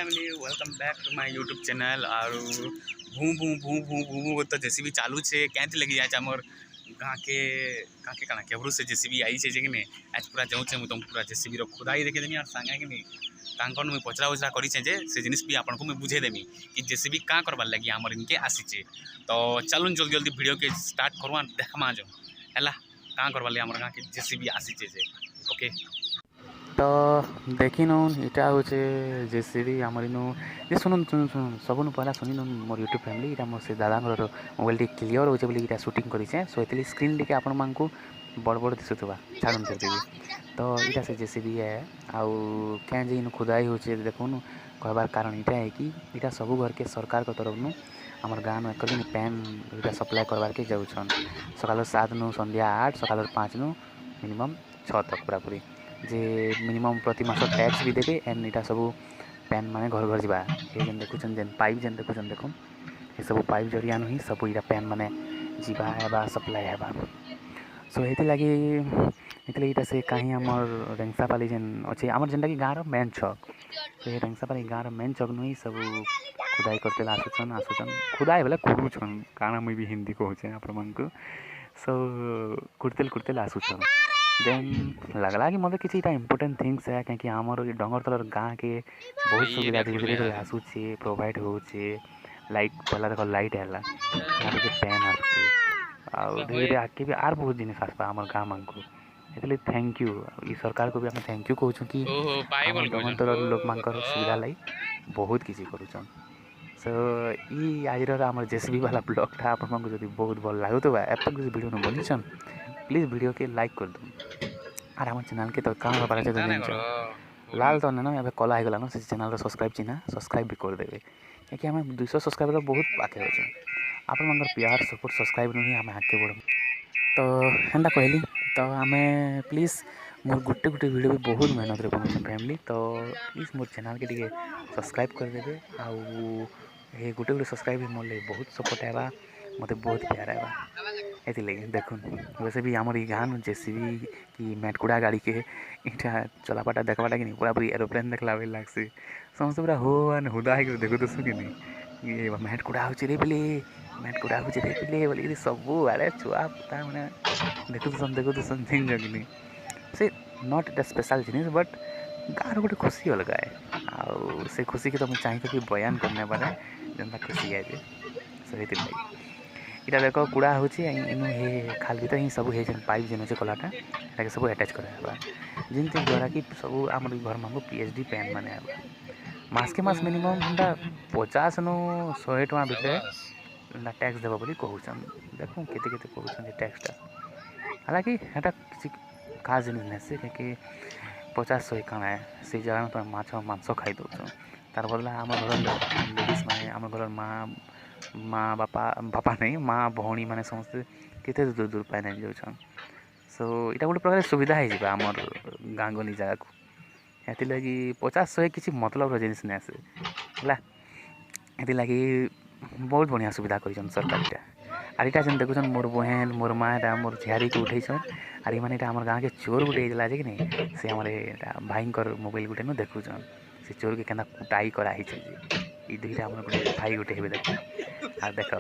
Family welcome back to my YouTube channel और भू भू भू भू भू भू तो जेसीबी चालू छे कैंथ लगी जाए हमर गाँ के काना केवरू से जेसीबी आई छे कि आज पूरा जाऊँ छे तुम पूरा जेसीबी रो खुदाई देखे देमी और सांगे कि नहीं तांकन मुझे पचरा उचरा करी जे से जिनिस भी आपको मुझे बुझे देमी कि जेसीबी क्या करवार लगी आमर इनके आसीचे तो चलून जल्दी जल्दी वीडियो के स्टार्ट करवा देखमा जो है क्या करवार लगे आमर गाँ के जेसीबी आसीचे जे ओके तो देखी नौन इटा हूँ जेसीबी आमर इनु ये शुणुन शुणुन शुणुन सबुन पहला शुणी नौन मोर यूट्यूब फैमिली इटा मोर से दादा मोबाइल टी क्लीयर हो बोली इटा शूटिंग करें सो ये स्क्रीन टी आपण मानक बड़ बड़ दिशुवा छाड़न कर देवी तो इटा से जेसीबी है आउ क्या जे इन खुदाई हो देखुन कहबार कारण इटा है कि इटा सब घर के सरकार के तरफ नु आमर गाँव में एक पैन इटा सप्लाय करवार के जाऊन सकाल 7 नु संध्या 8 सकाल 5 नु मिनिमम 6 तक पूरा पूरी जे मिनिमम प्रति मास टैक्स भी देवे एंड इटा सब पैन माने घर घर जावा ये जेन देखुन जेन पाइप जेन देखुन देखुन ये सब पाइप जरिया ही सब इटा पैन माने जीवा है सप्लाय है सो ये लगी इटा से कहीं आमर रेंगसापाली जेन अच्छे आमर जेनटा कि गाँव मेन छक तो ये रेंगसापाली गाँव मेन छक नु सब खुदाई करते आसुचन खुदाई बोले कुरुचन काना मुई भी हिंदी कहूचे आप मन को सो कुर्तेल आसुचन देन लगला कि मतलब किसी इम्पोर्टेंट थिंग्स है कहीं आमर डंगर तलर गाँ के बहुत सुविधा धीरे धीरे आसूचे प्रोवाइड होचे लाइट पहला देख लाइट है पैन आसूचे और धीरे धीरे आगे भी आर बहुत जिन आसपा आम गाँ मान को इसलिए थैंक यू ई सरकार को भी आम थैंक यू कहूँ कि डंगर तलर लोक मान सुविधा लाई बहुत किसी करुचन सो ई आज आम जेसीबी वाला ब्लॉग था आप जो बहुत भल लगुव एप वीडियो बनीचन प्लीज वीडियो के लाइक कर दो और आम चैनल के तो काम पारे लाल तो ना ए कला हो गलान से चैनल सब्सक्राइब चिन्ह सब्सक्राइब भी करदे कि आम 200 सब्सक्राइबर बहुत पाखे अच्छे आप प्यार सपोर्ट सब्सक्राइब नहीं आम आगे बढ़ तो एंता कहली तो आम प्लीज मोर गोटे गोटे वीडियो भी बहुत मेहनत बनाऊँ फैमिली तो प्लीज मोर चैनल के टे सब्सक्राइब करदे आउ ये गोटे गोटे सब्सक्राइब मोर लगे बहुत सपोर्ट है मत बहुत प्यार है ये लगे देखुन वैसे भी आमर गाँव जेसीबी कि मेटकुड़ा गाड़ी के इटा चलापाटा देखवाटा कि पूरा पूरी एरोप्लेन देखला लगसी समस्त पूरा हो हुदा है देखो तो कि नहीं ये मेटकुड़ा हो रे बोले मेटकुड़ा हो रे बोले बोले सब आड़े छुआ पुता मैंने देखो तो समथिंग जगनी से नॉट एट स्पेशल जिनिस बट गाँव गोटे खुशी अलग है आउ से खुशी के तो मुझे चाहिए कि बयान करने पारे जेनता खुशी है सो ये लगे इटा देख कूड़ा हो ये खाल भर ही सब पाइप जेन अच्छे कलाटा ये सब आटाच करावा जिन द्वारा कि सब आम घर मान पीएचडी पैन मान मस के मस मिनिमम 50 नु 100 टका भितर टैक्स देव बोली कहून देखो केते कहूँ टैक्सटा हालांकि एटा किसी खास जिन नहीं कि 50-100 कम है से जगह में तुम मांस खाई दौच तार बदला आम घर लेडीज मैंने आम घर माँ बापा नहीं माँ भौणी मैंने समस्ते केते दूर दूर पाए नहीं जाऊन सो इटा गोटे प्रकार सुविधा हो आमर गाँ गली जगह को ये लगी 50-100 किसी मतलब जिनिस नहीं आसे है लगी बहुत बढ़िया सुविधा कर सरकार इटा और इटा जेन देखुन मोर बहन मोर माँ मोर झियारी के उठेसन और ये आम गाँव के चोर गोटे होता है कि नहीं से आम भाईकर मोबाइल गोटे न देखुन से चोर के केना कुटाई कराई ये दुईटा आम गोटे भाई गोटे हे देख आ देख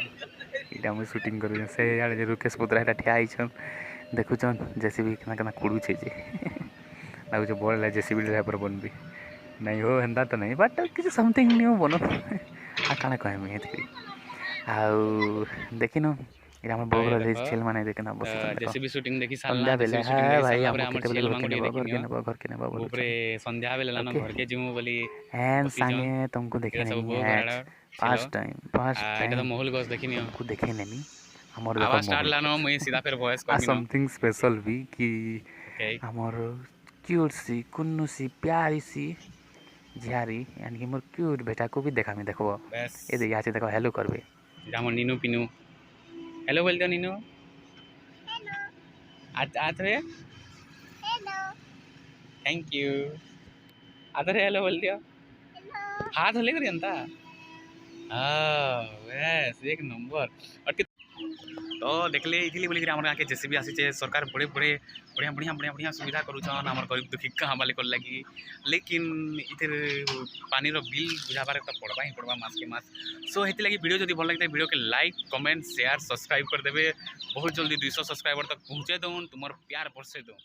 इटा मुझे शूटिंग कर से यार रुकेश पुत्रा यहाँ ठिया देखुन जेसीबी केना कुड़ुचे लगुच बड़ा जेसीबी ड्राइवर बनबी नहीं हो हेन्ता तो नहीं बट किसी समथिंग न्यू बनो आ काना कहमी आउ देखिन इरा हम बगर छेल माने देखना बस जेसीबी शूटिंग देखि संध्या बेले है भाई हम केते बेले घर के नेबा ऊपरे संध्या बेले लाना घर के जिमु बोली एंड संगे तुमको देखे नहीं है फर्स्ट टाइम एटा तो महल गस देखिनी तुमको देखे नहीं हमर आवाज स्टार्ट लानो मुई सीधा फिर वॉइस कर समथिंग स्पेशल भी कि हमर क्यूट सी कुन्नू सी प्यारी सी झियारी यानी कि मोर क्यूट बेटा को भी देखा मैं देखो ए दे यहाँ से देखो हेलो करबे जामो नीनू पिनू हेलो बोल दो नीनू हेलो आज रे हेलो थैंक यू आदरे हेलो बोल दियो हेलो हाथ हले करी अंता हाँ बस एक नंबर। और तो देखले इथिली बोली आम गाँव के जेसीबी आसीचे सरकार बड़े बड़े बढ़िया बढ़िया बढ़िया बढ़िया सुविधा करूछन आम गरीब दुखी गाँव वाले लगी। लेकिन इधर पानी बिल बुझाबार तो पड़वा ही पड़वा मास के मास। सो हेती लगी वीडियो जब भल लगे वीडियो के लाइक कमेंट शेयर सब्सक्राइब कर देवे। बहुत जल्दी 200 सब्सक्राइबर तक पहुँचे दूँ तुम प्यार बरसे दूँ।